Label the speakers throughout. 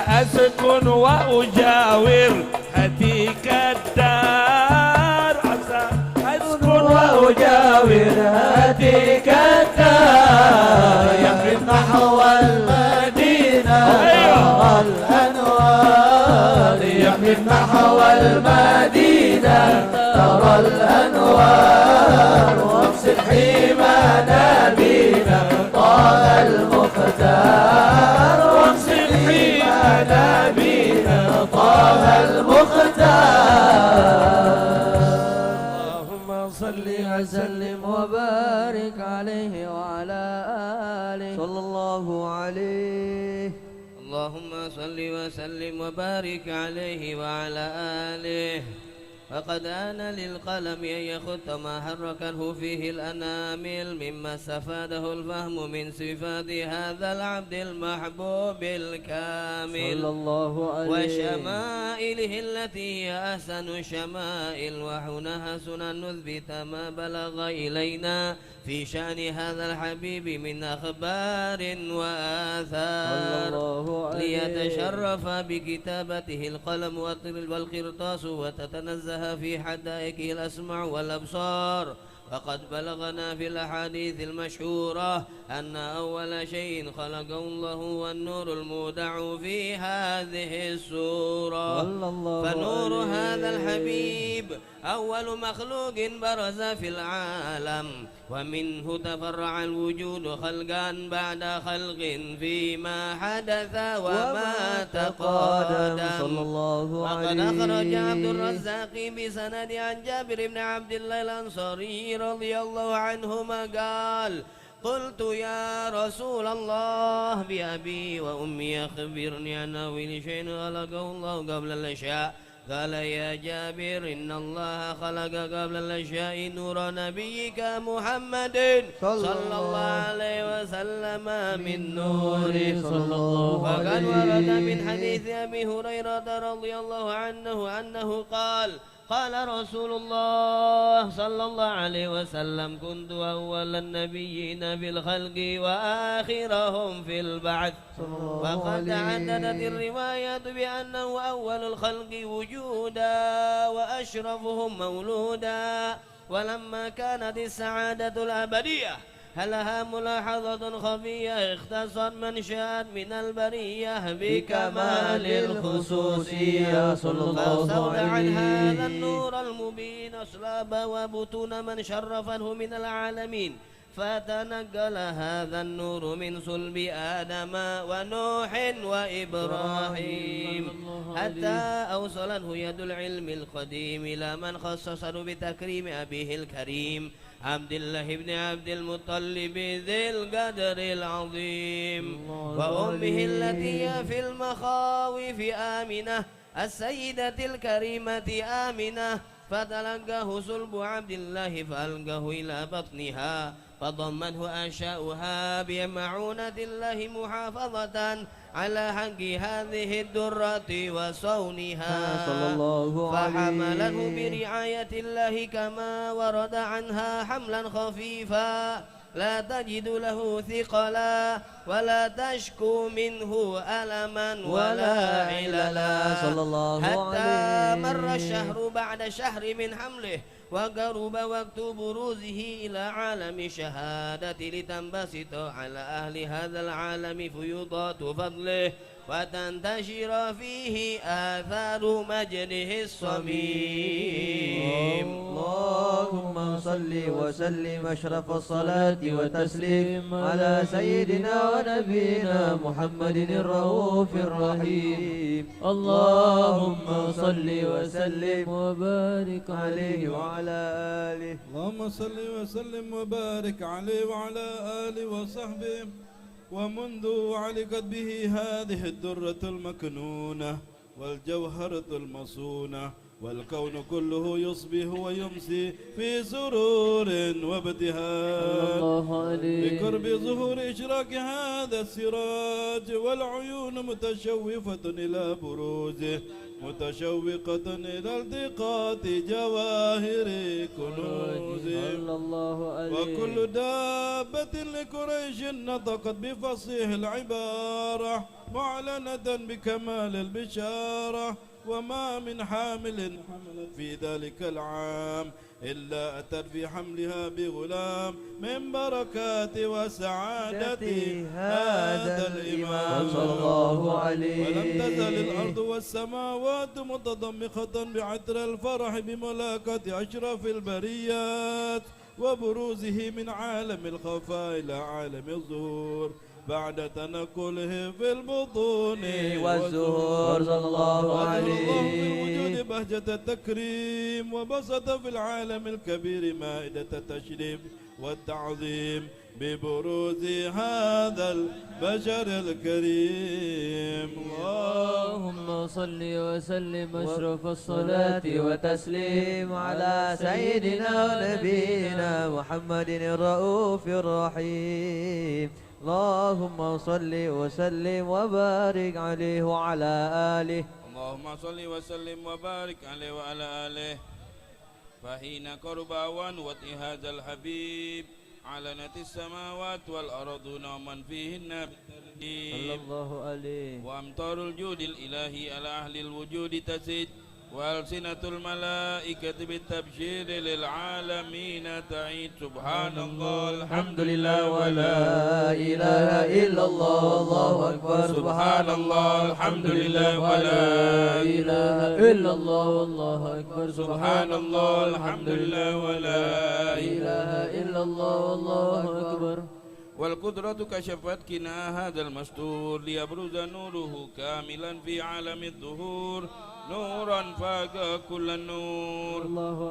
Speaker 1: أسكن وأجاور هديك الدار عسى أسكن وأجاور هديك الدار
Speaker 2: يمضي نحو المدينة ترى الأنوار يمضي نحو المدينة ترى الأنوار وامسك حمى نبينا طه المختار وامسك حمى نبينا طه المختار اللهم صل وسلم وبارك عليه وعلى آله صلى الله عليه
Speaker 3: اللهم صل وسلم وبارك عليه وعلى آله. فقد آن للقلم أن يخط ما حركه فيه الأنامل مما استفاده الفهم من صفات هذا العبد المحبوب الكامل
Speaker 2: صلى الله عليه
Speaker 3: وشمائله التي هي أحسن شمائل وحنها سنن نثبت ما بلغ إلينا في شأن هذا الحبيب من أخبار وآثار ليتشرف بكتابته القلم والقرطاس وتتنزه في حدائقه الأسمع والأبصار. فقد بلغنا في الأحاديث المشهورة أن أول شيء خلقه الله هو النور المودع في هذه السورة. فنور هذا الحبيب أول مخلوق برز في العالم ومنه تفرع الوجود خلقا بعد خلق فيما حدث وما تقادم. وقد أخرج عبد الرزاق بسند عن جابر بن عبد الله الأنصاري رضي الله عنهما قال: قلت يا رسول الله بأبي وأمي أخبرني عن أول شيء خلقه الله قبل الأشياء. قال: يا جابر إن الله خلق قبل الأشياء نور نبيك محمد صلى الله عليه وسلم من نوره صلى الله عليه وسلم. وقد ورد من حديث أبي هريرة رضي الله عنه أنه قال: قال رسول الله صلى الله عليه وسلم: كنت أول النبيين في الخلق وآخرهم في البعث. وقد تعددت الروايات بأنه أول الخلق وجودا وأشرفهم مولودا. ولما كانت السعادة الأبدية لها ملاحظة خفية اختصت من شاءت من البرية بكمال الخصوصية صلى الله عليه وسلم. هذا النور المبين أصلاب وبطون من شرفه من العالمين. فتنقل هذا النور من صلب آدم ونوح وإبراهيم حتى أوصله يد العلم القديم إلى من خصصه بتكريم أبيه الكريم عبد الله بن عبد المطلب ذي القدر العظيم وأمه التي هي في المخاوف آمنة السيدة الكريمة آمنة. فتلقاه صلب عبد الله فألقاه إلى بطنها فضمته أنشاؤها بمعونة الله محافظة على حق هذه الدرة وصونها فحمله برعاية الله كما ورد عنها حملا خفيفا لا تجد له ثقلا ولا تشكو منه ألما ولا عللا حتى مر الشهر بعد شهر من حمله وقرب وقت بروزه إلى عالم شهادة لتنبسط على أهل هذا العالم فيوضات فضله وتنتشر فيه آثار مجده الصميم.
Speaker 2: اللهم صل وسلم أشرف الصلاة والتسليم على سيدنا ونبينا محمد الرؤوف الرحيم. اللهم صل وسلم وبارك عليه وعلى آله.
Speaker 4: اللهم صل وسلم وبارك عليه وعلى آله وصحبه. ومنذ علقت به هذه الدرة المكنونة والجوهرة المصونة والكون كله يصبح ويمسي في سرور وابتهاج
Speaker 2: الله عليه
Speaker 4: بقرب ظهور إشراق هذا السراج والعيون متشوفة إلى بروزه متشوقة إلى التقاط جواهر كنوزه
Speaker 2: صلى الله عليه
Speaker 4: وكل دابة لقريش نطقت بفصيح العبارة معلنة بكمال البشارة وما من حامل حملت في ذلك العام إلا أتت في حملها بغلام من بركات وسعادة هذا الإمام
Speaker 2: صلى الله عليه
Speaker 4: ولم تزل الأرض والسماوات متضمخة بعطر الفرح بملاقاة أشرف البريات وبروزه من عالم الخفاء إلى عالم الظهور بعد تنقله في البطون
Speaker 2: والزهور صلى الله عليه
Speaker 4: الله في الوجود بهجة التكريم وبسط في العالم الكبير مائدة التشريف والتعظيم ببروز هذا البشر الكريم
Speaker 2: اللهم صل وسلم أشرف الصلاة وتسليم على سيدنا ونبينا محمد الرؤوف الرحيم اللهم صل وسلم وبارك عليه وعلى آله
Speaker 1: اللهم صل وسلم وبارك عليه وعلى آله فحين قرب ونوة هذا الحبيب علنت السماوات والأرض ومن فيهن
Speaker 2: صلى الله عليه
Speaker 1: وأمطار الجود الإلهي على أهل الوجود تزيد وألسنة الملائكة بالتبشير للعالمين تعيد سبحان الله الحمد لله ولا
Speaker 2: إله إلا الله الله أكبر
Speaker 1: سبحان الله الحمد لله ولا
Speaker 2: إله إلا الله والله أكبر
Speaker 1: سبحان الله الحمد لله ولا
Speaker 2: إله إلا الله والله أكبر
Speaker 1: والقدرة كشفت كنا هذا المستور ليبرز نوره كاملا في عالم الظهور نورا فاق كل النور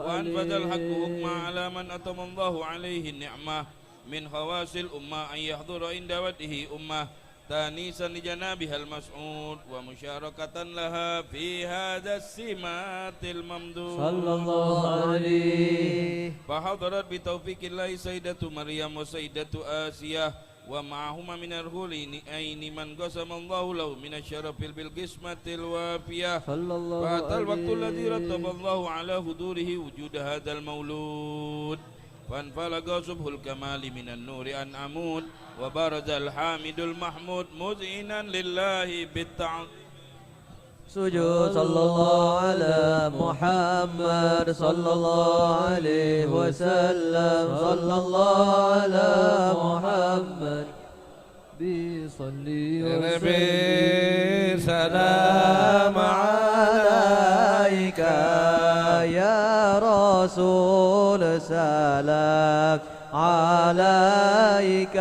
Speaker 1: وأنفذ الحق حكما على من أتم الله عليه النعمة من خواص الأمة أن يحضر عند وجهه أمة تانيسا لجنابها المسعود ومشاركة لها في هذا السمات الممدود
Speaker 2: صلى الله عليه
Speaker 1: فحضرت بتوفيق الله سيدة مريم وسيدة آسيا ومعهما من الهولين أين من قسم الله له من الشرف بالقسمة الوافية
Speaker 2: صلى الله
Speaker 1: فأتى الوقت
Speaker 2: عليه
Speaker 1: الذي رتب الله على حضوره وجود هذا المولود فانفلق صبح الكمال من النور أن عمود وبرز الحامد المحمود مذعنا لله بالتعظيم
Speaker 2: سجود صلى الله على محمد صلى الله عليه وسلم صلى الله على محمد بيصلي وسلم
Speaker 1: سلام
Speaker 2: عليك يا رسول سلام عليك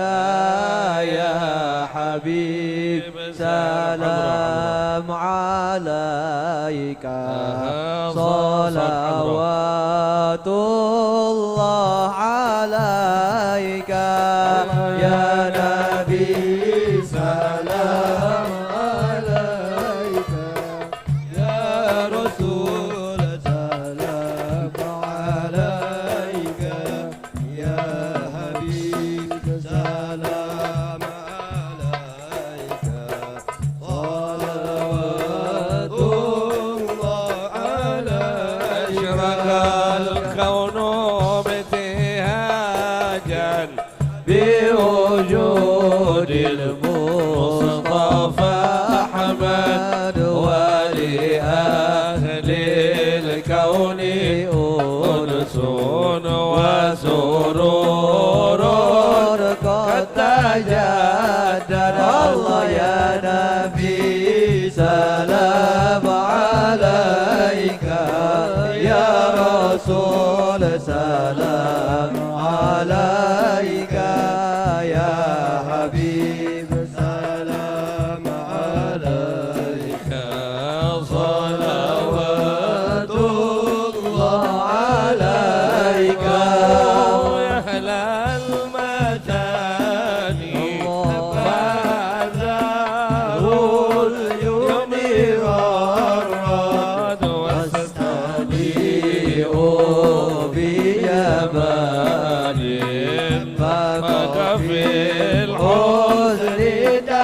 Speaker 2: يا حبيب سلام عليك صلوات الله عليك يا نبي سلام عليك يا رسول سلام عليك يا حبيب سلام عليك صلوات الله عليك
Speaker 1: أشرق الكون ابتهاجا
Speaker 2: بوجود المصطفى أحمد ولأهل الكون أنس وسرور قد تجدد الله يا نبي سلام عليك يا رسول سلام عليك يا حبيب سلام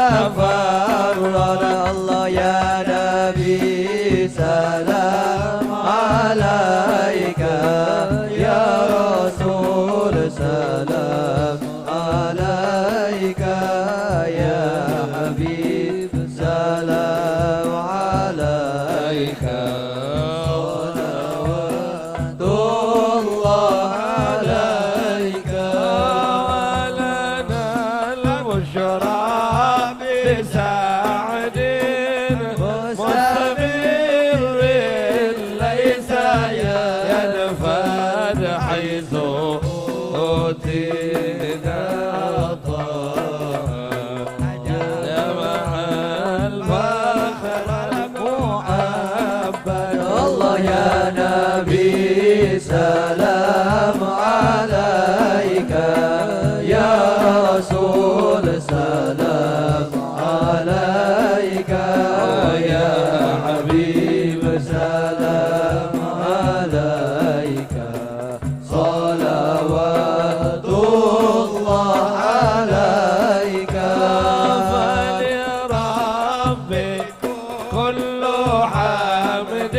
Speaker 2: تفرد الله يا نبي سلام عليك يا رسول سلام عليك يا حبيب سلام عليك صلوات الله عليك ولنا البشرى بسعد مستمر ليس ينفد حيث أوتينا يا محل فخر المعبد الله يا نبي سلام عليك يا رسول سلام عليك يا حبيب سلام عليك صلوات الله عليك فلربي كل حمد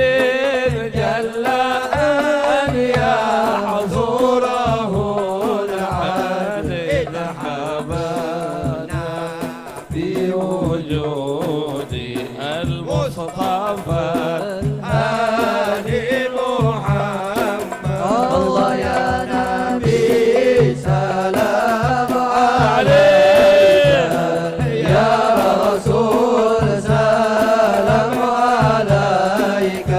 Speaker 2: جل أن يحضره العدل حبانا في وجود المصطفى هادي محمد الله يا نبي سلام عليك يا رسول سلام عليك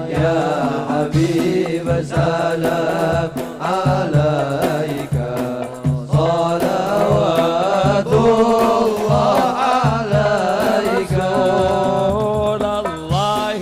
Speaker 2: يا حبيب سلام عليك صلوات الله عليك الله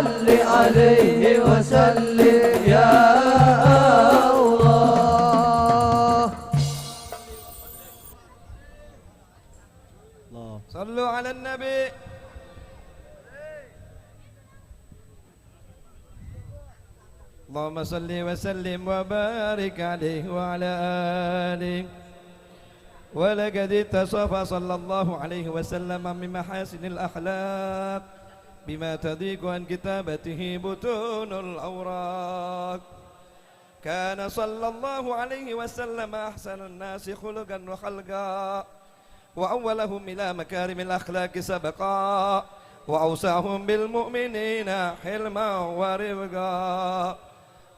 Speaker 2: صل عليه وسلم يا الله.
Speaker 5: صلوا على النبي. اللهم صل وسلم وبارك عليه وعلى آله. ولقد اتصف صلى الله عليه وسلم من محاسن الأخلاق بما تضيق عن كتابته بطون الأوراق. كان صلى الله عليه وسلم أحسن الناس خلقا وخلقا، وأولهم إلى مكارم الأخلاق سبقا، وأوسعهم بالمؤمنين حلما ورفقا.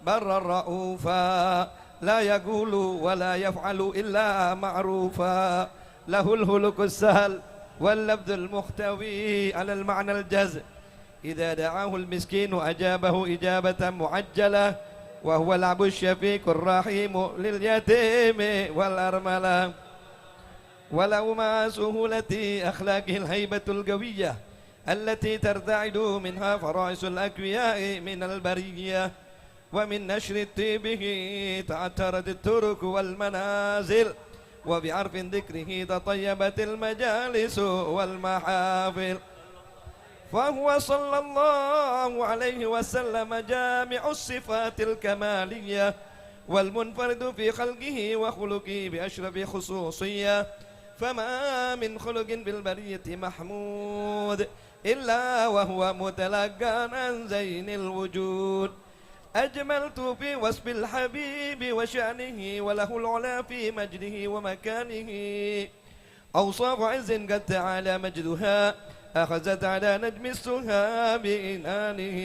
Speaker 5: برا رؤوفا لا يقول ولا يفعل إلا معروفا، له الخلق السهل واللفظ المحتوي على المعنى الجزء. إذا دعاه المسكين أجابه إجابة معجلة، وهو الأب الشفيق الرحيم لليتيم والأرملة. ولو مع سهولة أخلاقه الهيبة القوية التي ترتعد منها فرائس الأقوياء من البرية، ومن نشر طيبه تعترت الترك والمنازل، وبعرف ذكره تطيبت المجالس والمحافل. فهو صلى الله عليه وسلم جامع الصفات الكمالية، والمنفرد في خلقه وخلقه بأشرف خصوصية. فما من خلق بالبرية محمود إلا وهو متلقى عن زين الوجود. أجملت في وصف الحبيب وشأنه، وله العلا في مجده ومكانه. أوصاف عز قد تعالى مجدها أخذت على نجم السها بإنانه.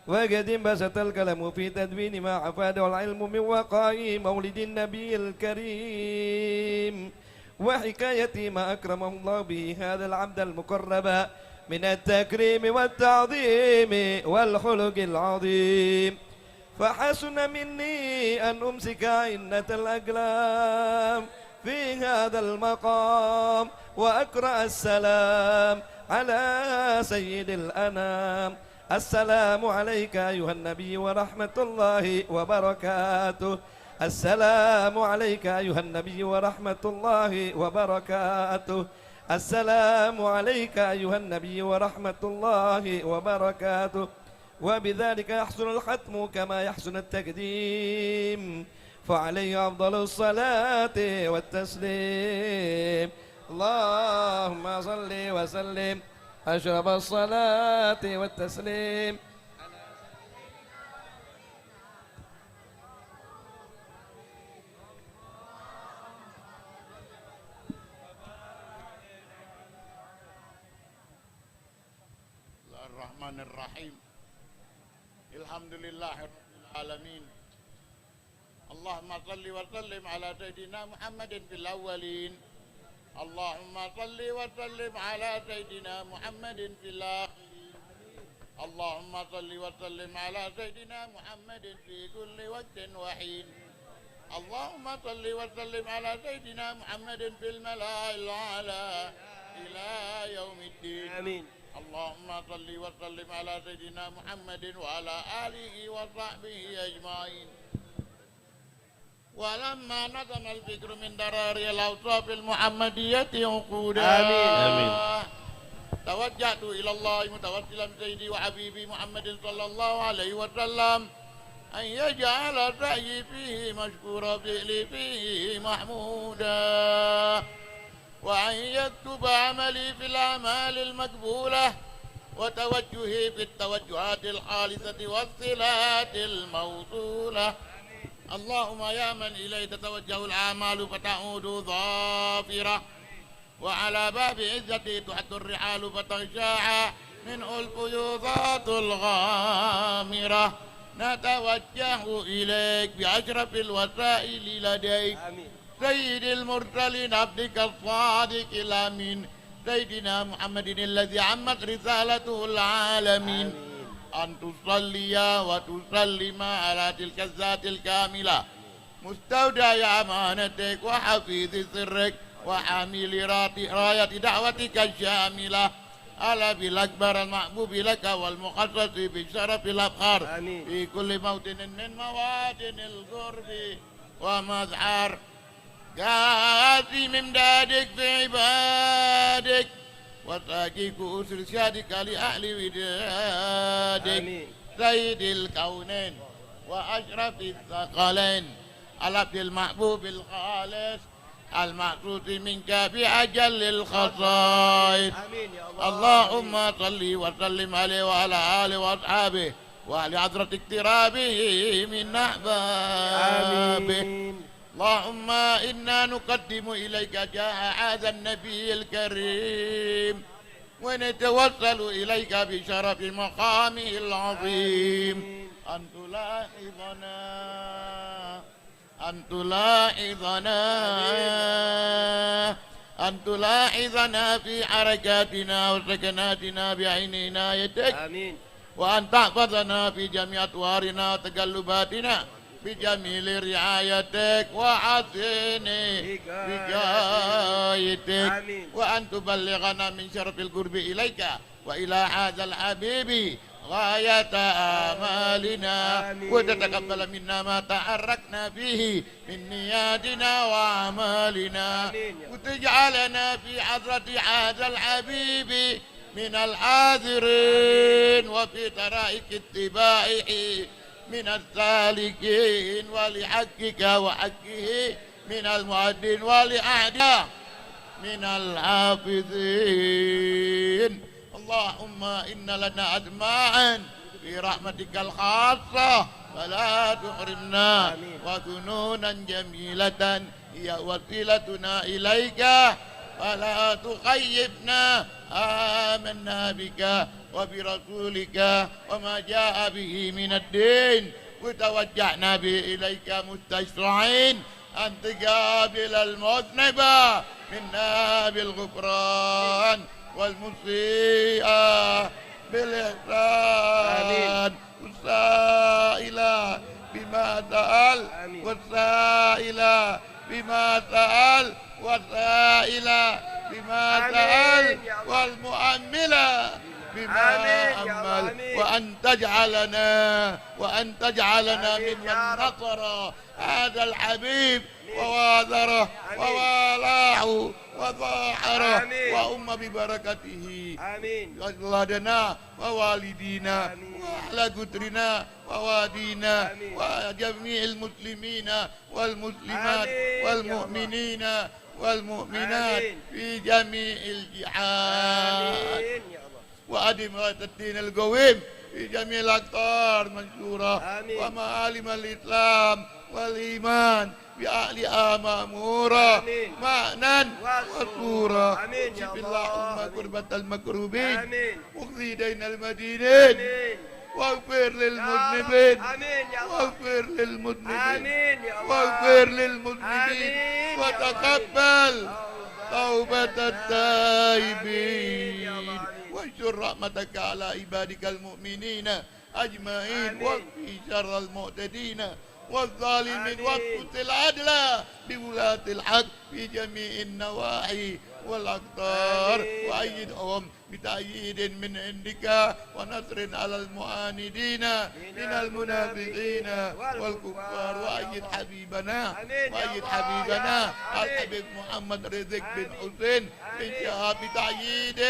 Speaker 5: وقد انبسط الكلام في تدوين ما أفاده العلم من وقائع مولد النبي الكريم، وحكاية ما أكرمه الله به هذا العبد المقرب من التكريم والتعظيم والخلق العظيم. فحسن مني أن أمسك عنة الأقلام في هذا المقام، وأقرأ السلام على سيد الأنام. السلام عليك أيها النبي ورحمة الله وبركاته. السلام عليك أيها النبي ورحمة الله وبركاته. السلام عليك أيها النبي ورحمة الله وبركاته. وبذلك يحسن الختم كما يحسن التقديم، فعليه أفضل الصلاة والتسليم. اللهم صل وسلم أشرف الصلاة والتسليم.
Speaker 6: الرحمن الرحيم. الحمد لله رب العالمين. اللهم صل وسلم على سيدنا محمد في الأولين. اللهم صل وسلم على سيدنا محمد في الآخرين. اللهم صل وسلم على سيدنا محمد في كل وقت وحين. اللهم صل وسلم على سيدنا محمد في الملأ الأعلى إلى يوم الدين. آمين. اللهم صل وسلم على سيدنا محمد وعلى آله وصحبه أجمعين. ولما نظم الفكر من دراري الأوصاف المحمدية عقودا، آمين. توجهت إلى الله متوسلا بسيدي وحبيبي محمد صلى الله عليه وسلم أن يجعل سعيي فيه مشكورا، فعلي فيه محمودا، وأن يكتب عملي في الأعمال المقبولة، وتوجهي في التوجهات الخالصة والصلات الموصولة. اللهم يا من إليه تتوجه الأعمال فتعود ظافرة، وعلى باب عزتي تحد الرحال فتغشاع منه الفيوضات الغامرة. نتوجه إليك بأشرف الوسائل لديك، سيد المرسلين عبدك الصادق الأمين سيدنا محمد الذي عمت رسالته العالمين، أن تصلي وتسلم على تلك الذات الكاملة مستودع أمانتك وحفيظ سرك وحامل راية دعوتك الشاملة على بالأكبر المحبوب لك والمخصص بشرف الأبخار
Speaker 5: آمين.
Speaker 6: في كل موطن من موادن القرب ومظهر قاسم امدادك في عبادك وساقيك إرشادك لأهل ودادك
Speaker 5: آمين.
Speaker 6: سيد الكونين وأشرف الثقلين العبد المحبوب الخالص المعصوص منك بأجل الخصائص.
Speaker 5: آمين يا الله.
Speaker 6: اللهم صل وسلم عليه وعلى آله وأصحابه وعلى حضرة اقترابه من أحبابه.
Speaker 5: آمين.
Speaker 6: اللهم إنا نقدم إليك جاه هذا النبي الكريم ونتوسل إليك بشرف مقامه العظيم أن تلاحظنا أن تلاحظنا في حركاتنا وسكناتنا بعين عنايتك
Speaker 5: آمين.
Speaker 6: وأن تحفظنا في جميع أطوارنا وتقلباتنا بجميل رعايتك وحسن وقايتك
Speaker 5: آمين.
Speaker 6: وأن تبلغنا من شرف القرب إليك وإلى هذا الحبيب غاية آمالنا
Speaker 5: آمين.
Speaker 6: وتتقبل منا ما تحركنا فيه من نياتنا وأعمالنا
Speaker 5: آمين.
Speaker 6: وتجعلنا في حضرة هذا الحبيب من الحاضرين وفي طرائق اتباعه من السالكين ولحقك وحقه من المؤدين ولعهده من الحافظين. اللهم إن لنا أدماعا في رحمتك الخاصة فلا تحرمنا وذنونا جميلة هي وسيلتنا إليك فلا تخيبنا. آمنا بك وبرسولك وما جاء به من الدين وتوجهنا به إليك مستشرعين أن تقابل المذنب منا بالغفران والمسيء بالإحسان والسائل بما سأل والسائل بما سأل والسائل بما سأل والمؤمل بما أمل وأن تجعلنا ممن نصر هذا الحبيب وواذره ووالاه وظاهره وأم ببركته أولادنا ووالدينا وأهل قدرنا ووادينا وجميع المسلمين والمسلمات والمؤمنين والمؤمنات في جميع الجهات وأدم راية الدين القويم في جميع الأقطار منشورة ومعالم الإسلام والإيمان بأهلها مأمورة معنى وصورة شف اللهم كربة المكروبين واقضي دين المدينين واغفر للمذنبين واغفر للمذنبين واغفر للمذنبين وتقبل توبة التائبين وانشر رحمتك على عبادك المؤمنين أجمعين واكفي شر المعتدين والظالمين واسقط العدل بولاة الحق في جميع النواحي والأقطار وأيدهم بتأييد من عندك ونصر على المعاندين من المنافقين والكفار وأيد حبيبنا الحبيب محمد رزق بن حسين بن شهاب بتأييد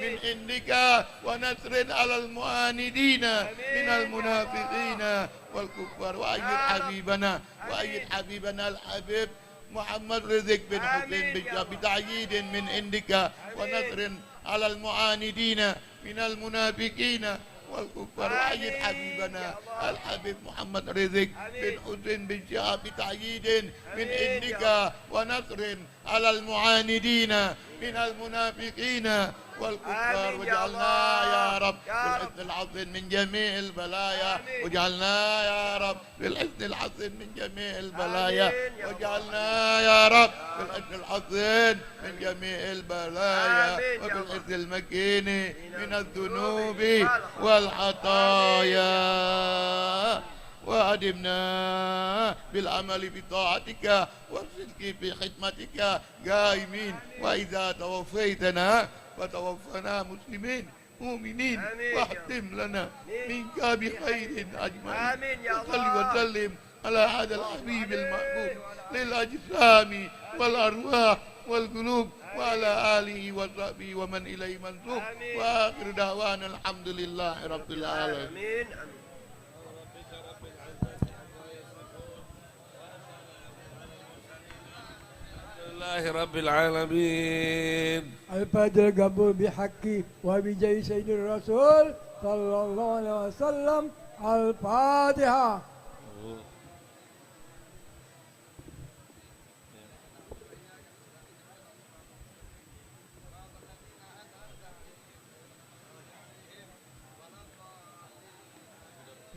Speaker 6: من عندك ونصر على المعاندين من المنافقين والكفار وأيد حبيبنا الحبيب محمد رزق بن حسين بن شهاب بتأييد من عندك ونصر على المعاندين من المنافقين والكفار وأيد حبيبنا الحبيب محمد رزق بن حسين بن شهاب بتأييد من عندك ونصر على المعاندين من المنافقين والكفار واجعلنا يا رب بالحسن العظيم من جميع البلايا واجعلنا يا رب بالحسن العظيم من جميع البلايا واجعلنا يا رب بالحسن العظيم من جميع البلايا وبالحسن المكين من الذنوب والخطايا وأدمنا بالعمل بطاعتك والصدق في خدمتك قائمين وإذا توفيتنا وتوفنا مسلمين مؤمنين واختم لنا منك بخير أجمعين وصل وسلم على هذا الحبيب المحبوب للأجسام والأرواح والقلوب وعلى آله وصحبه ومن إليه منسوب وآخر دعوانا الحمد لله رب العالمين.
Speaker 1: لله رب العالمين.
Speaker 2: الفجر قبول بحقي وبجاي سيد الرسول صلى الله عليه وسلم. الفاتحة.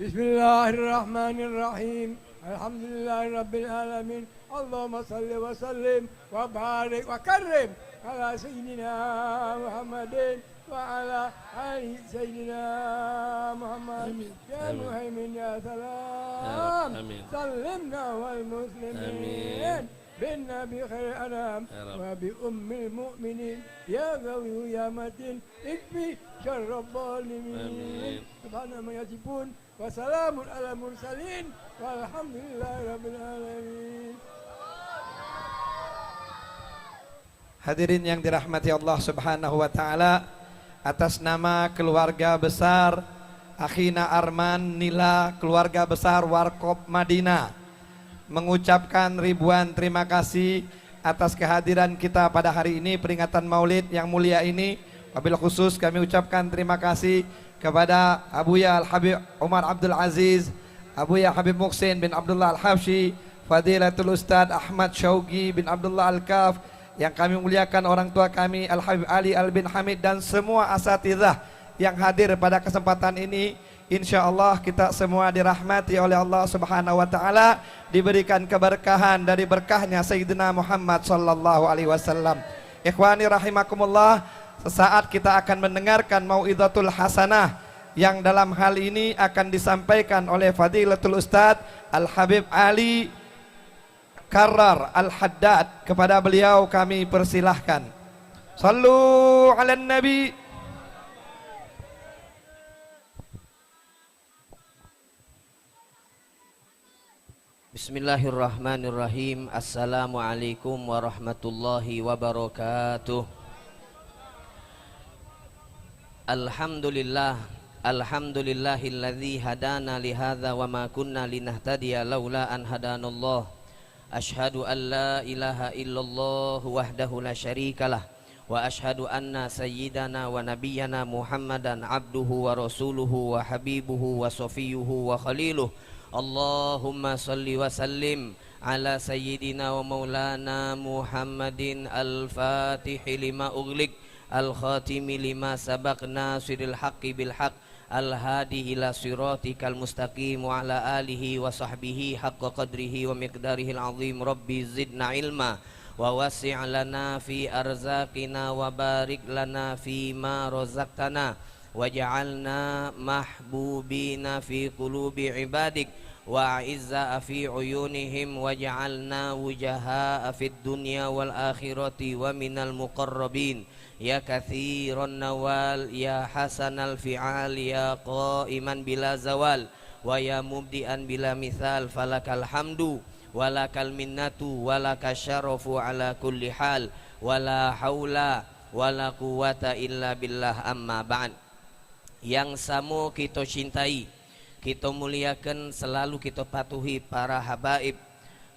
Speaker 2: بسم الله الرحمن الرحيم. الحمد لله رب العالمين. اللهم صل وسلم وبارك وكرم على سيدنا محمد وعلى آل سيدنا محمد. يا مهيمن يا سلام سلمنا والمسلمين بالنبي خير الأنام وبأم المؤمنين يا قوي يا متين اكفي شر الظالمين. سبحان ما يصفون وسلام على المرسلين والحمد لله رب العالمين.
Speaker 5: Hadirin yang dirahmati Allah Subhanahu wa taala, atas nama keluarga besar Akhina Arman Nila, keluarga besar Warkop Madinah, mengucapkan ribuan terima kasih atas kehadiran kita pada hari ini, peringatan Maulid yang mulia ini. Wabil khusus kami ucapkan terima kasih kepada Abuya Al-Habib Umar Abdul Aziz, Abuya Habib Muhsin bin Abdullah Al-Habsyi, Fadilatul Ustadz Ahmad Syauqi bin Abdullah Al-Kaf, yang kami muliakan orang tua kami Al-Habib Ali Al-Bin Hamid, dan semua asatidzah yang hadir pada kesempatan ini. Insya Allah kita semua dirahmati oleh Allah Subhanahu wa taala, diberikan keberkahan dari berkahnya Sayyidina Muhammad sallallahu alaihi wasallam. Ikhwani rahimakumullah, sesaat kita akan mendengarkan mau'izatul hasanah yang dalam hal ini akan disampaikan oleh Fadilatul Ustadz Al-Habib Ali Karrar Al-Haddad. Kepada beliau kami persilahkan. Sallu ala Nabi.
Speaker 3: Bismillahirrahmanirrahim. Assalamualaikum warahmatullahi wabarakatuh. Alhamdulillah, alhamdulillahilladzi hadana lihadza wa ma kunna linahtadiya laula an hadanallah. Ashhadu an la ilaha illallah wahdahu la syarikalah wa ashhadu anna sayyidana wa nabiyyana Muhammadan abduhu wa rasuluhu wa habibuhu wa safiyuhu wa khaliluh. Allahumma salli wa sallim ala sayyidina wa maulana Muhammadin al-fatihi lima ughliq al-khatimi lima sabaq nasiril haqqi bil haqq al-hadi ila siratikal mustaqim wa ala alihi wa sahbihi haqqa qadrihi wa miqdarihil azim. Rabbi zidna ilma wa wasi' lana fi arzaqina wa barik lana fi ma razaqtana waj'alna mahbubina fi qulubi ibadik wa a'izza fi uyunihim waj'alna wujaha fid dunya wal akhirati wa minal muqarrabin. Ya kathiran nawal, ya hasanal fi'al, ya qaiman bila zawal, wa ya mubdi'an bila mithal, falakal hamdu walakal minnatu walakal syarafu ala kulli hal, wala haula wala quwata illa billah. Amma ba'd. Yang samu kita cintai, kita muliakan, selalu kita patuhi para habaib,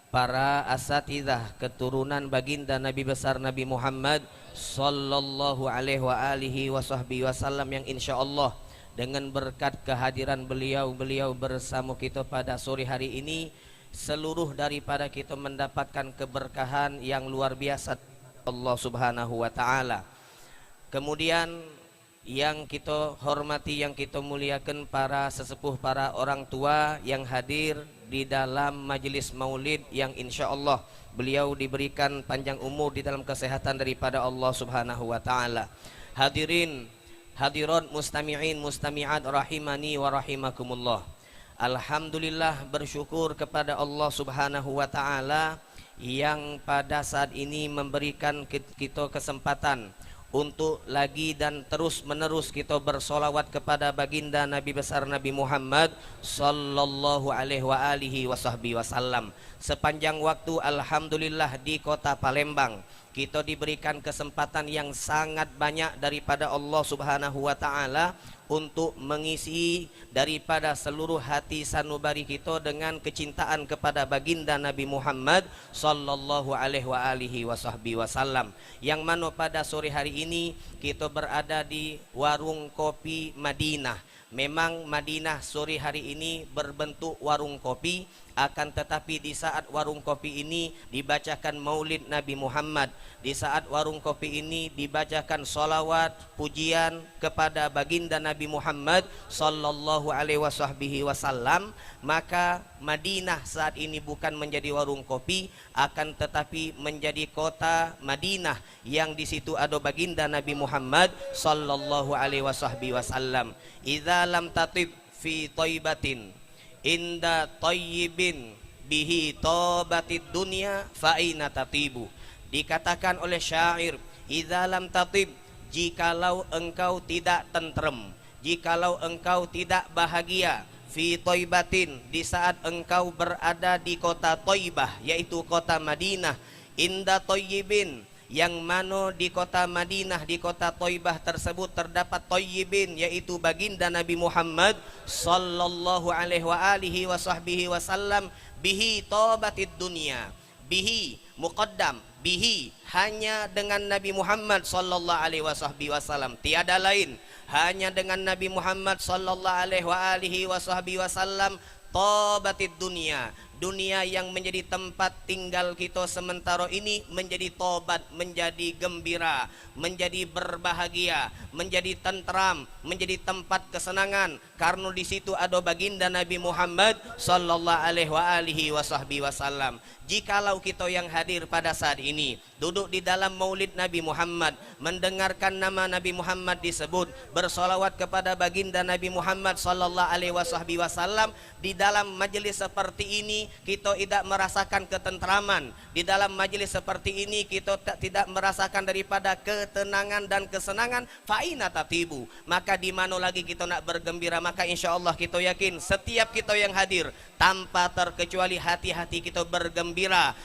Speaker 3: para asatidzah keturunan baginda Nabi besar Nabi Muhammad sallallahu alaihi wa alihi wa sahbihi wasallam, yang insya Allah dengan berkat kehadiran beliau bersama kita pada sore hari ini, seluruh daripada kita mendapatkan keberkahan yang luar biasa Allah Subhanahu wa taala. Kemudian yang kita hormati, yang kita muliakan para sesepuh, para orang tua yang hadir di dalam majelis maulid, yang insya Allah beliau diberikan panjang umur di dalam kesehatan daripada Allah Subhanahu wa taala. Hadirin, hadirat, mustami'in, mustami'at rahimani wa rahimakumullah. Alhamdulillah, bersyukur kepada Allah Subhanahu wa taala yang pada saat ini memberikan kita kesempatan untuk lagi dan terus menerus kita bersolawat kepada baginda Nabi besar Nabi Muhammad sallallahu alaihi wasallam. Sepanjang waktu alhamdulillah di kota Palembang kita diberikan kesempatan yang sangat banyak daripada Allah Subhanahu wa taala untuk mengisi daripada seluruh hati sanubari kita dengan kecintaan kepada baginda Nabi Muhammad sallallahu alaihi wasallam. Yang mana pada sore hari ini kita berada di warung kopi Madinah. Memang Madinah sore hari ini berbentuk warung kopi, akan tetapi di saat warung kopi ini dibacakan maulid Nabi Muhammad, di saat warung kopi ini dibacakan solawat pujian kepada baginda Nabi Muhammad sallallahu alaihi wasallam, maka Madinah saat ini bukan menjadi warung kopi, akan tetapi menjadi kota Madinah yang di situ ada baginda Nabi Muhammad sallallahu alaihi wasallam. Idza lam tatib fi thaibatin inda tayyibin bihi tobatid dunya fa aina tatibu. Dikatakan oleh syair, idza lam tatib, jikalau engkau tidak tentrem, jikalau engkau tidak bahagia, fi thaibatin, di saat engkau berada di kota Thaibah yaitu kota Madinah, inda tayyibin, yang mana di kota Madinah, di kota Thaibah tersebut terdapat thayyibin yaitu baginda Nabi Muhammad sallallahu alaihi wasallam, bihi tobatid dunia, bihi muqaddam, bihi hanya dengan Nabi Muhammad sallallahu alaihi wasallam, tiada lain, hanya dengan Nabi Muhammad sallallahu alaihi wasallam tobatid dunia, dunia yang menjadi tempat tinggal kita sementara ini menjadi tobat, menjadi gembira, menjadi berbahagia, menjadi tentram, menjadi tempat kesenangan, karena di situ ada baginda Nabi Muhammad sallallahu alaihi wasallam. Jikalau kita yang hadir pada saat ini duduk di dalam maulid Nabi Muhammad, mendengarkan nama Nabi Muhammad disebut, bersolawat kepada baginda Nabi Muhammad sallallahu alaihi wasallam, di dalam majelis seperti ini kita tidak merasakan ketentraman, di dalam majelis seperti ini kita tidak merasakan daripada ketenangan dan kesenangan, fa'ina tatibu, maka di mana lagi kita nak bergembira? Maka insya Allah kita yakin setiap kita yang hadir tanpa terkecuali hati-hati kita bergembira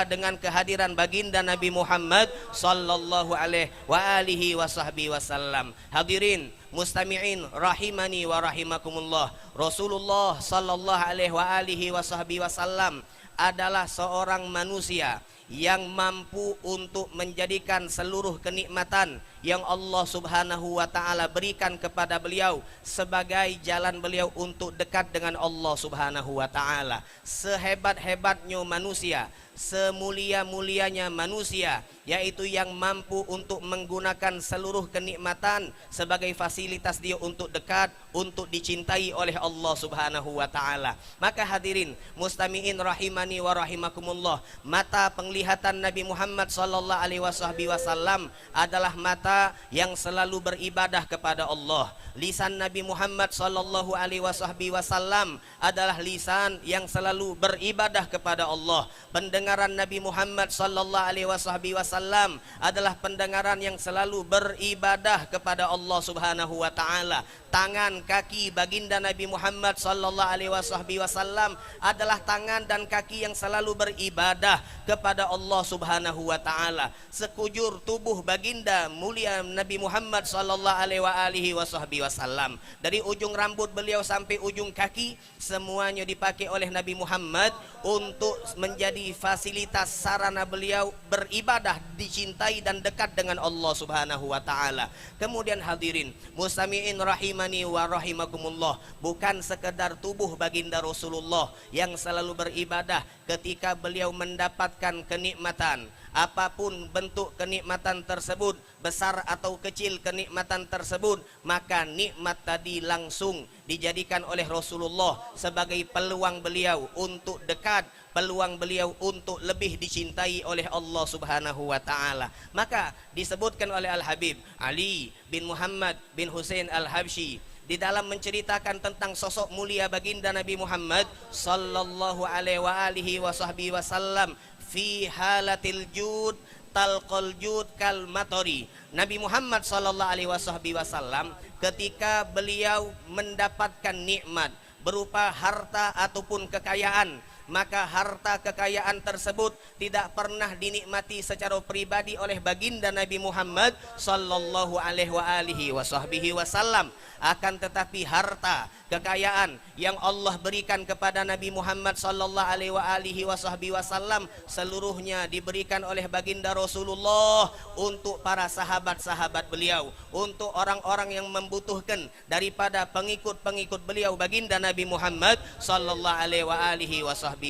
Speaker 3: dengan kehadiran baginda Nabi Muhammad sallallahu alaihi wasallam. Hadirin mustami'in rahimani wa rahimakumullah, Rasulullah sallallahu alaihi wasallam adalah seorang manusia yang mampu untuk menjadikan seluruh kenikmatan yang Allah Subhanahu wa taala berikan kepada beliau sebagai jalan beliau untuk dekat dengan Allah Subhanahu wa taala. Sehebat-hebatnya manusia, semulia-mulianya manusia, yaitu yang mampu untuk menggunakan seluruh kenikmatan sebagai fasilitas dia untuk dekat, untuk dicintai oleh Allah Subhanahu wa taala. Maka hadirin mustami'in rahimani wa rahimakumullah, mata penglihatan Nabi Muhammad sallallahu alaihi wasallam adalah mata yang selalu beribadah kepada Allah. Lisan Nabi Muhammad sallallahu alaihi wasallam adalah lisan yang selalu beribadah kepada Allah. Pendengaran Nabi Muhammad sallallahu alaihi wasallam adalah pendengaran yang selalu beribadah kepada Allah Subhanahu wa taala. Tangan kaki baginda Nabi Muhammad sallallahu alaihi wasallam adalah tangan dan kaki yang selalu beribadah kepada Allah Subhanahu wa taala. Sekujur tubuh baginda mulia Nabi Muhammad sallallahu alaihi wasallam, dari ujung rambut beliau sampai ujung kaki, semuanya dipakai oleh Nabi Muhammad untuk menjadi fasilitas sarana beliau beribadah, dicintai dan dekat dengan Allah Subhanahu wa taala. Kemudian hadirin mustami'in rahimani wa rahimakumullah, bukan sekedar tubuh baginda Rasulullah yang selalu beribadah ketika beliau mendapatkan kenikmatan, apapun bentuk kenikmatan tersebut, besar atau kecil kenikmatan tersebut, maka nikmat tadi langsung dijadikan oleh Rasulullah sebagai peluang beliau untuk dekat, peluang beliau untuk lebih dicintai oleh Allah Subhanahu wa taala. Maka disebutkan oleh Al-Habib Ali bin Muhammad bin Hussein Al-Habsyi di dalam menceritakan tentang sosok mulia baginda Nabi Muhammad sallallahu alaihi wasallam, fi halatil jud talqal jud kal matori. Nabi Muhammad sallallahu alaihi wasallam ketika beliau mendapatkan nikmat berupa harta ataupun kekayaan, maka harta kekayaan tersebut tidak pernah dinikmati secara pribadi oleh baginda Nabi Muhammad sallallahu alaihi wasallam. Akan tetapi harta kekayaan yang Allah berikan kepada Nabi Muhammad sallallahu alaihi wasallam seluruhnya diberikan oleh baginda Rasulullah untuk para sahabat-sahabat beliau, untuk orang-orang yang membutuhkan daripada pengikut-pengikut beliau baginda Nabi Muhammad sallallahu alaihi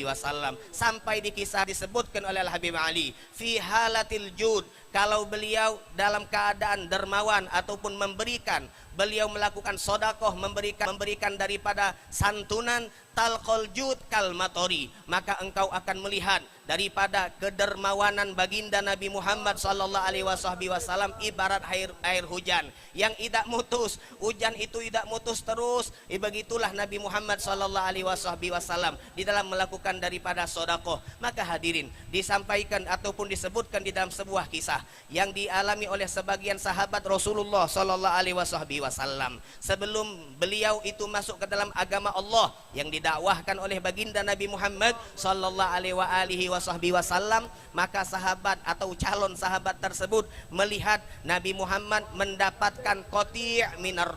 Speaker 3: wasallam. Sampai di kisah disebutkan oleh Al-Habib Ali fi halatil jud, kalau beliau dalam keadaan dermawan ataupun memberikan, beliau melakukan sodakoh, memberikan daripada santunan, talqal jud kal matori, maka engkau akan melihat daripada kedermawanan baginda Nabi Muhammad sallallahu alaihi wasallam ibarat air hujan yang tidak mutus. Hujan itu tidak mutus terus. Begitulah Nabi Muhammad sallallahu alaihi wasallam di dalam melakukan daripada sodakoh. Maka hadirin, disampaikan ataupun disebutkan di dalam sebuah kisah yang dialami oleh sebagian sahabat Rasulullah sallallahu alaihi wasallam sebelum beliau itu masuk ke dalam agama Allah yang didakwahkan oleh baginda Nabi Muhammad sallallahu alaihi wasallam. Maka sahabat atau calon sahabat tersebut melihat Nabi Muhammad mendapatkan qati' minal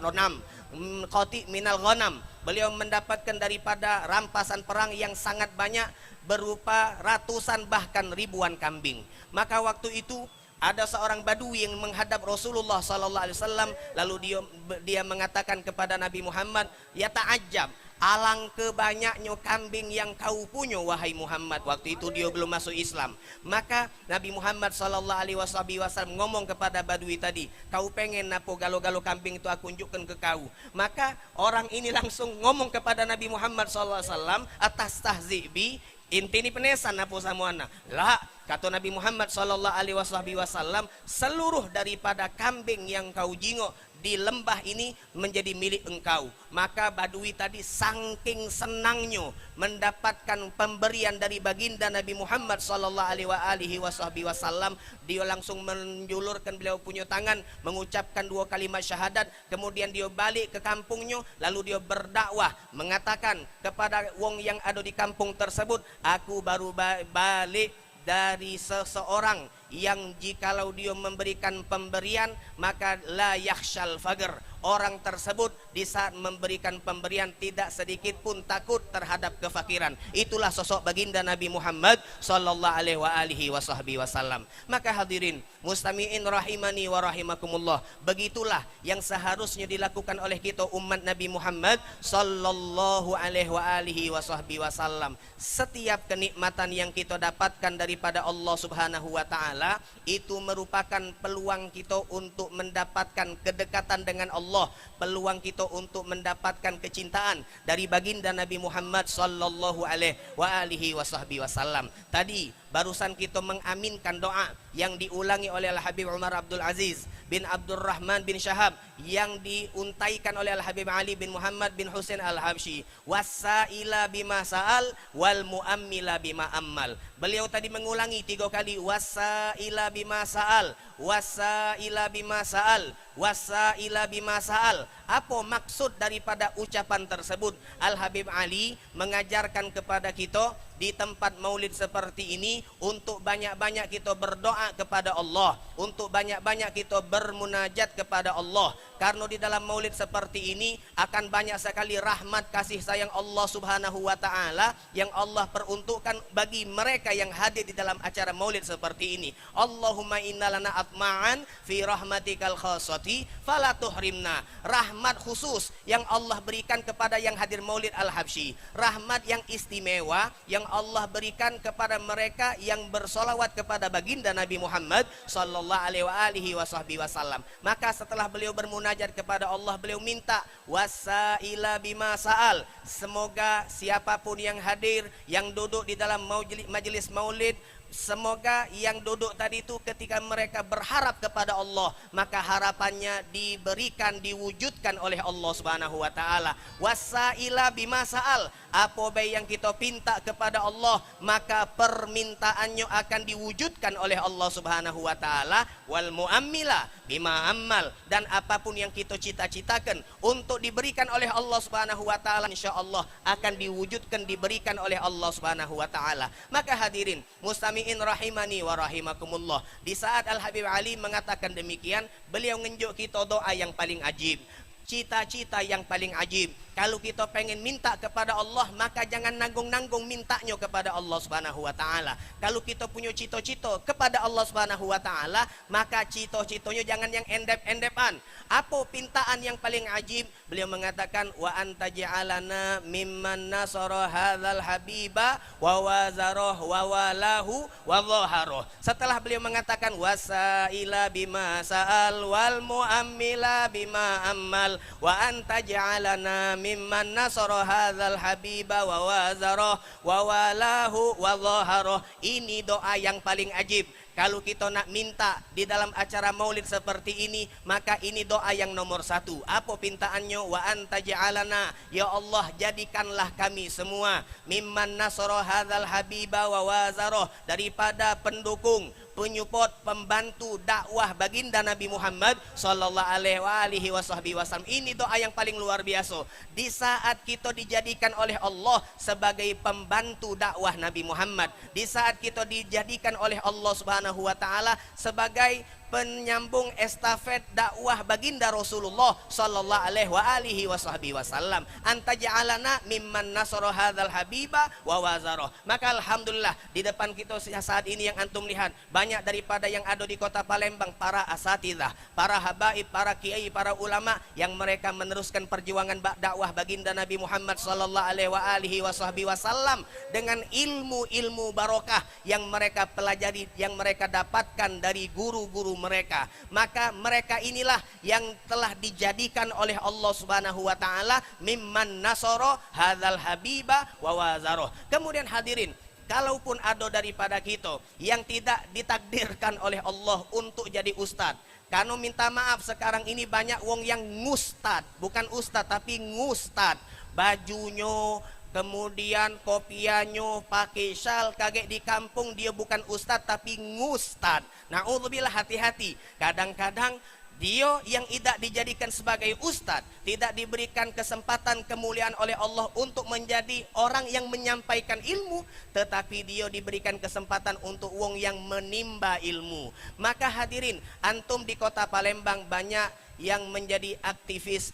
Speaker 3: ghanam. Beliau mendapatkan daripada rampasan perang yang sangat banyak berupa ratusan bahkan ribuan kambing. Maka waktu itu ada seorang badui yang menghadap Rasulullah sallallahu alaihi wasallam, lalu dia mengatakan kepada Nabi Muhammad, ya ta'ajjab, alangkah banyaknya kambing yang kau punya wahai Muhammad. Waktu itu dia belum masuk Islam. Maka Nabi Muhammad sallallahu alaihi wasallam ngomong kepada badui tadi, kau pengen apa galo-galo kambing itu aku unjukkan ke kau. Maka orang ini langsung ngomong kepada Nabi Muhammad sallallahu alaihi wasallam, atas tahzibi intini penesan apa samuana. Lah, kata Nabi Muhammad sallallahu alaihi wasallam, seluruh daripada kambing yang kau jingok di lembah ini menjadi milik engkau. Maka badui tadi saking senangnya mendapatkan pemberian dari baginda Nabi Muhammad sallallahu alaihi wasallam, dia langsung menjulurkan beliau punya tangan, mengucapkan 2 kalimat syahadat, kemudian dia balik ke kampungnya, lalu dia berdakwah mengatakan kepada wong yang ada di kampung tersebut, aku baru balik dari seseorang yang jikalau dia memberikan pemberian maka la yakhshal faqr. Orang tersebut di saat memberikan pemberian tidak sedikit pun takut terhadap kefakiran. Itulah sosok baginda Nabi Muhammad sallallahu alaihi wasallam. Maka hadirin mustami'in rahimani wa rahimakumullah, begitulah yang seharusnya dilakukan oleh kita umat Nabi Muhammad sallallahu alaihi wasallam. Setiap kenikmatan yang kita dapatkan daripada Allah Subhanahu wa taala itu merupakan peluang kita untuk mendapatkan kedekatan dengan Allah, peluang kita untuk mendapatkan kecintaan dari baginda Nabi Muhammad sallallahu alaihi wasallam. Tadi barusan kita mengaminkan doa yang diulangi oleh Al-Habib Umar Abdul Aziz bin Abdurrahman bin Syahab yang diuntaikan oleh Al-Habib Ali bin Muhammad bin Husain Al-Habsyi, wasaila bima sa'al wal muammila bima ammal. Beliau tadi mengulangi 3 kali, wasaila bima sa'al, wasaila bima sa'al, wasaila bima sa'al. Apa maksud daripada ucapan tersebut? Al-Habib Ali mengajarkan kepada kita di tempat maulid seperti ini untuk banyak-banyak kita berdoa kepada Allah, untuk banyak-banyak kita bermunajat kepada Allah. Karena di dalam maulid seperti ini akan banyak sekali rahmat kasih sayang Allah Subhanahu wa taala yang Allah peruntukkan bagi mereka yang hadir di dalam acara maulid seperti ini. Allahumma innalana atma'an fi rahmatikal khassati fala tuhrimna. Rahmat khusus yang Allah berikan kepada yang hadir maulid Al-Habsyi, rahmat yang istimewa yang Allah berikan kepada mereka yang bersolawat kepada baginda Nabi Muhammad sallallahu alaihi wasallam. Maka setelah beliau bermunajat kepada Allah, beliau minta wasaila bima sa'al. Semoga siapapun yang hadir, yang duduk di dalam majelis maulid, semoga yang duduk tadi itu ketika mereka berharap kepada Allah, maka harapannya diberikan, diwujudkan oleh Allah Subhanahu wa taala. Wasaila bima sa'al, Apa baik yang kita pinta kepada Allah, maka permintaannya akan diwujudkan oleh Allah Subhanahu wa taala. Wal muammila bima ammal, dan apapun yang kita cita-citakan untuk diberikan oleh Allah Subhanahu wa taala, insyaallah akan diwujudkan, diberikan oleh Allah Subhanahu wa taala. Maka hadirin mustami'in rahimani wa rahimakumullah, di saat Al Habib Ali mengatakan demikian, beliau ngenjuk kita doa yang paling ajib, cita-cita yang paling ajib. Kalau kita pengen minta kepada Allah, maka jangan nanggung-nanggung mintanya kepada Allah Subhanahu wa taala. Kalau kita punya cita-cita kepada Allah Subhanahu wa taala, maka cita-citanya jangan yang endep-endepan. Apa pintaan yang paling ajib? Beliau mengatakan wa anta ja'alana mimman nasara hadzal habiba wa wazarah wa walahu wa dhaharah. Setelah beliau mengatakan wasaila bima sa'al wal muammila bima ammal wa anta ja'alana mimman nasara hadzal habiba wa wazarah wa walahu wa dhaharah. Ini doa yang paling ajib. Kalau kita nak minta di dalam acara maulid seperti ini, maka ini doa yang nomor satu. Apa pintaannya? Wa anta ja'alana, ya Allah jadikanlah kami semua mimman nasara hadzal habiba wa wazarah, daripada pendukung, penyupport, pembantu dakwah baginda Nabi Muhammad sallallahu alaihi wasallam. Ini doa yang paling luar biasa. Di saat kita dijadikan oleh Allah sebagai pembantu dakwah Nabi Muhammad, di saat kita dijadikan oleh Allah Subhanahu wa taala sebagai penyambung estafet dakwah baginda Rasulullah sallallahu alaihi wasallam, anta ja'alana mimman nasara hadzal habiba wa wazarah. Maka alhamdulillah di depan kita saat ini yang antum lihat, banyak daripada yang ada di kota Palembang, para asatidzah, para habaib, para kiai, para ulama yang mereka meneruskan perjuangan dakwah baginda Nabi Muhammad sallallahu alaihi wasallam dengan ilmu-ilmu barokah yang mereka pelajari, yang mereka dapatkan dari guru-guru mereka. Maka mereka inilah yang telah dijadikan oleh Allah Subhanahu wa taala mimman nasara hadzal habiba wa wazarah. Kemudian hadirin, kalaupun ada daripada kita yang tidak ditakdirkan oleh Allah untuk jadi ustadz, karena minta maaf sekarang ini banyak wong yang ngustad, bukan ustadz tapi ngustad, bajunya, kemudian kopiannya pakai syal, kaget di kampung dia bukan ustadz tapi ngustad. Na'udzubillah, hati-hati. Kadang-kadang dia yang tidak dijadikan sebagai ustadz, tidak diberikan kesempatan kemuliaan oleh Allah untuk menjadi orang yang menyampaikan ilmu, tetapi dia diberikan kesempatan untuk wong yang menimba ilmu. Maka hadirin, antum di kota Palembang banyak yang menjadi aktivis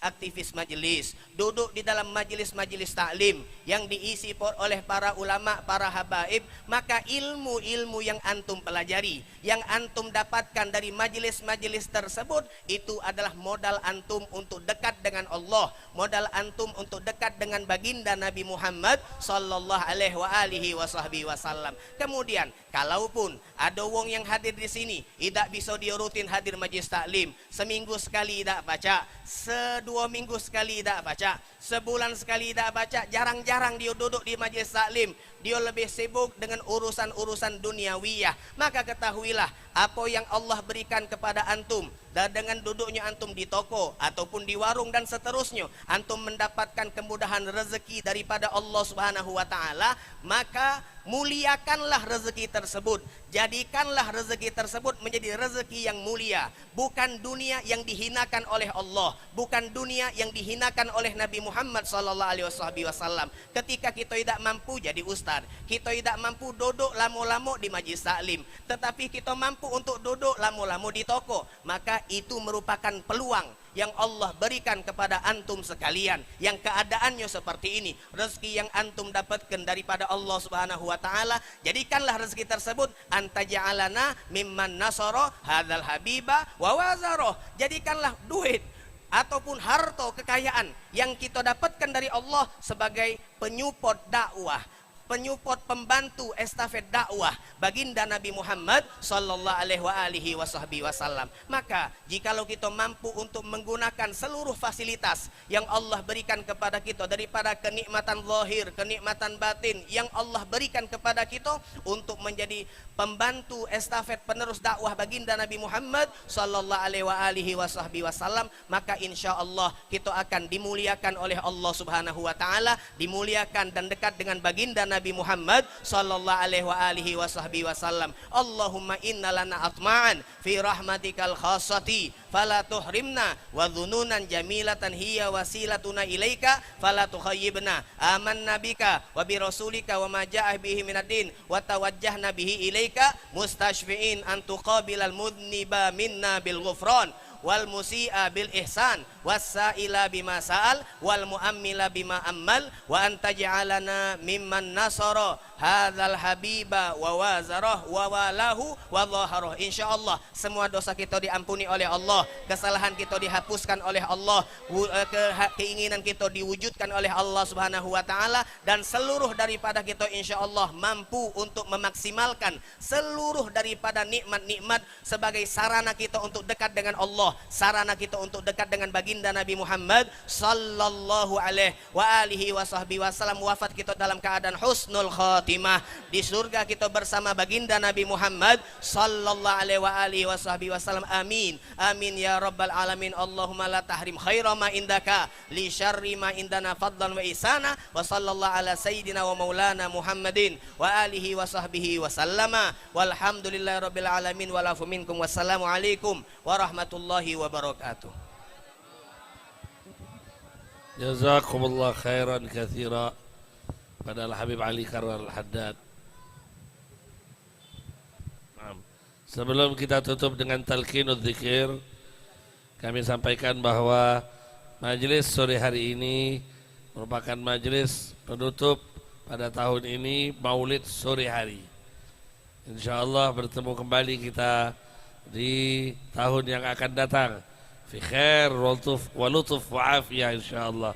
Speaker 3: majelis, duduk di dalam majelis taklim yang diisi oleh para ulama, para habaib. Maka ilmu-ilmu yang antum pelajari, yang antum dapatkan dari majelis tersebut, itu adalah modal antum untuk dekat dengan Allah, modal antum untuk dekat dengan baginda Nabi Muhammad sallallahu alaihi wasallam. Kemudian kalaupun ada wong yang hadir di sini tidak bisa dia rutin hadir majelis taklim, seminggu sekali tidak baca, 2 minggu sekali tidak baca, sebulan sekali tidak baca, jarang-jarang dia duduk di majelis taklim, dia lebih sibuk dengan urusan-urusan duniawiyah. Maka ketahuilah apa yang Allah berikan kepada antum, dan dengan duduknya antum di toko ataupun di warung dan seterusnya, antum mendapatkan kemudahan rezeki daripada Allah Subhanahu wa taala, maka muliakanlah rezeki tersebut. Jadikanlah rezeki tersebut menjadi rezeki yang mulia, bukan dunia yang dihinakan oleh Allah, bukan dunia yang dihinakan oleh Nabi Muhammad sallallahu alaihi wasallam. Ketika kita tidak mampu jadi ustaz, kita tidak mampu duduk lama-lama di majlis taklim, tetapi kita mampu untuk duduk lama-lama di toko, maka itu merupakan peluang yang Allah berikan kepada antum sekalian, yang keadaannya seperti ini. Rezeki yang antum dapatkan daripada Allah Subhanahu wa taala, jadikanlah rezeki tersebut anta ja'alana mimman nasara hadzal habiba wa wazarah. Jadikanlah duit ataupun harta kekayaan yang kita dapatkan dari Allah sebagai penyupport dakwah, penyupport, pembantu estafet dakwah baginda Nabi Muhammad sallallahu alaihi wasallam. Maka jikalau kita mampu untuk menggunakan seluruh fasilitas yang Allah berikan kepada kita, daripada kenikmatan zahir, kenikmatan batin yang Allah berikan kepada kita untuk menjadi pembantu estafet penerus dakwah baginda Nabi Muhammad sallallahu alaihi wasallam, maka insya Allah kita akan dimuliakan oleh Allah Subhanahu wa taala, dimuliakan dan dekat dengan baginda Nabi Muhammad sallallahu alaihi wasallam. Allahumma inna lana atma'an fi rahmatikal khassati fala tuhrimna wa dhununan jamilatan hiya wasilatuna ilaika fala tukhayyibna. Amanna bika wa bi rasulika wa ma ja'a bihi minad-din wa tawajjahna bihi ilaika mustashfi'in an tuqabilal mudniba minna bil ghufran wal musi'a bil ihsan was-sa'ila bima sa'al wal mu'ammila bima ammal wa anta ja'alana mimman nasara hadzal habiba wa wazarah wa walahu wa dhaharah. Insyaallah semua dosa kita diampuni oleh Allah, kesalahan kita dihapuskan oleh Allah, keinginan kita diwujudkan oleh Allah Subhanahu wa taala, dan seluruh daripada kita insyaallah mampu untuk memaksimalkan seluruh daripada nikmat-nikmat sebagai sarana kita untuk dekat dengan Allah, sarana kita untuk dekat dengan baginda Nabi Muhammad sallallahu alaihi wasallam. Wafat kita dalam keadaan husnul khatimah, di surga kita bersama baginda Nabi Muhammad sallallahu alaihi wasallam. Amin amin ya rabbal alamin. Allahumma la tahrim khaira ma indaka li syarri ma indana fadlan wa ihsana wa sallallahu ala sayyidina wa maulana Muhammadin wa alihi wa sahbihi wa sallama walhamdulillahi rabbil alamin wa lafu minkum. Wassalamu alaikum warahmatullahi wabarakatuh.
Speaker 7: Jazakumullah khairan katsira pada Al-Habib Ali Karwal Al-Haddad. Sebelum kita tutup dengan talqinul dzikir, kami sampaikan bahwa majelis sore hari ini merupakan majelis penutup pada tahun ini Maulid sore hari. Insyaallah bertemu kembali kita di tahun yang akan datang fi khair wa lutuf wa afiyah insyaallah.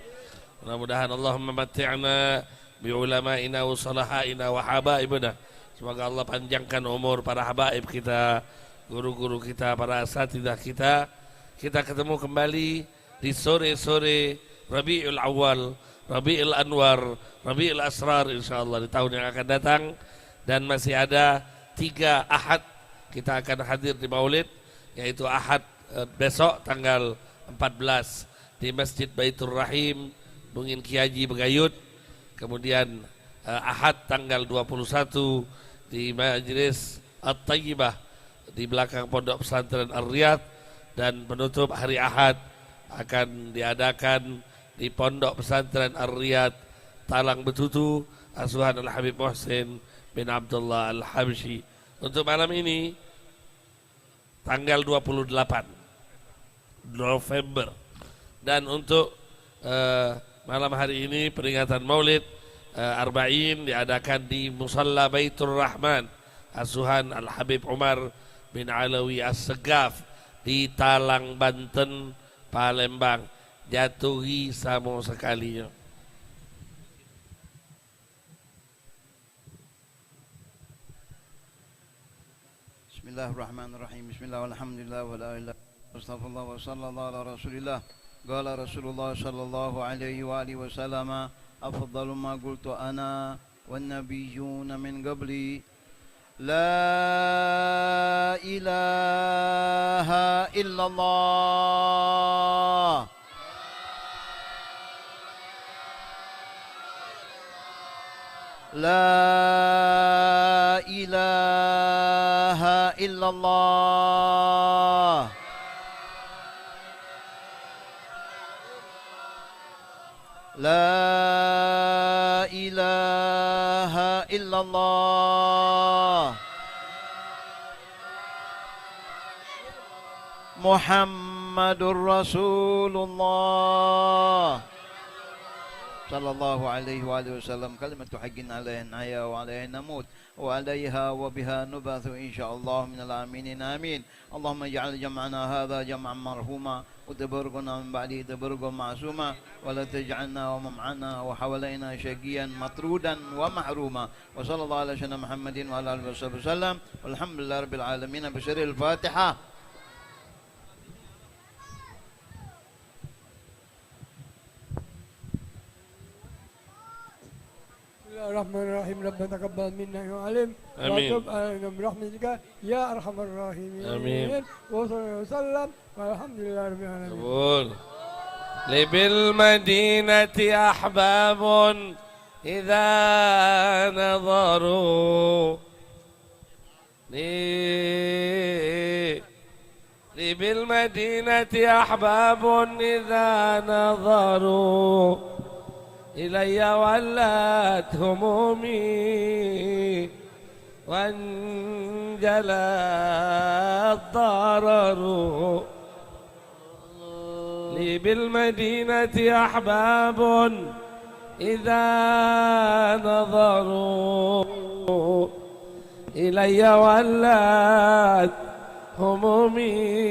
Speaker 7: Mudah-mudahan Allah mematti'na bi ulama'ina wa salahaina wa habaibina. Semoga Allah panjangkan umur para habaib kita, guru-guru kita, para asatidzah kita. Kita ketemu kembali di sore-sore Rabiul Awal, Rabiul Anwar, Rabiul Asrar insyaallah di tahun yang akan datang. Dan masih ada 3 Ahad kita akan hadir di Maulid, yaitu Ahad besok tanggal 14 di Masjid Baitur Rahim Bungin Kiaji Begayut. Kemudian Ahad tanggal 21 di Majlis At-Tayyibah di belakang Pondok Pesantren Ar-Riyad, dan penutup hari Ahad akan diadakan di Pondok Pesantren Ar-Riyad Talang Betutu asuhan Al-Habib Muhsin bin Abdullah Al-Habsyi. Untuk malam ini tanggal 28 November, dan untuk malam hari ini peringatan Maulid Arba'in diadakan di Musalla Baitur Rahman asuhan Al-Habib Umar bin Alawi As-Segaf di Talang Banten, Palembang. Jatuhi sama sekalinya.
Speaker 8: Bismillahirrahmanirrahim. Bismillah walhamdulillah wa la ilaha illallah wa sallallahu ala rasulillah. Qala Rasulullah sallallahu alaihi wa alihi wasallam, afdalu ma qultu ana wan nabiyyuna min qabli la ilaha illallah. La ilaha illallah. La ilaha illallah. Muhammadur Rasulullah صلى الله عليه وآله وسلم كلمة حق عليها نحيا وعليها نموت وعليها وبها نبعث إن شاء الله من الآمنين آمين. اللهم اجعل جمعنا هذا جمعا مرحوما وتبرقنا من بعده تبرقا معصوما ولا تجعلنا وممعنا وحوالينا شقيا مطرودا ومحروما. وصلى الله على سيدنا محمد وعلى آله وصحبه وسلم والحمد لله رب العالمين. بسر الفاتحة.
Speaker 9: الرحمن الرحيم ربنا تقبل منا يا عليم
Speaker 7: آمين.
Speaker 9: وتب علينا برحمتك يا ارحم الراحمين.
Speaker 7: آمين.
Speaker 9: وصلى الله وسلم والحمد لله رب العالمين.
Speaker 7: قبول. لي بالمدينة أحباب إذا نظروا لي بالمدينة أحباب إذا نظروا إلي ولت همومي وانجلى الضرر. لي بالمدينة أحباب إذا نظروا إلي ولت همومي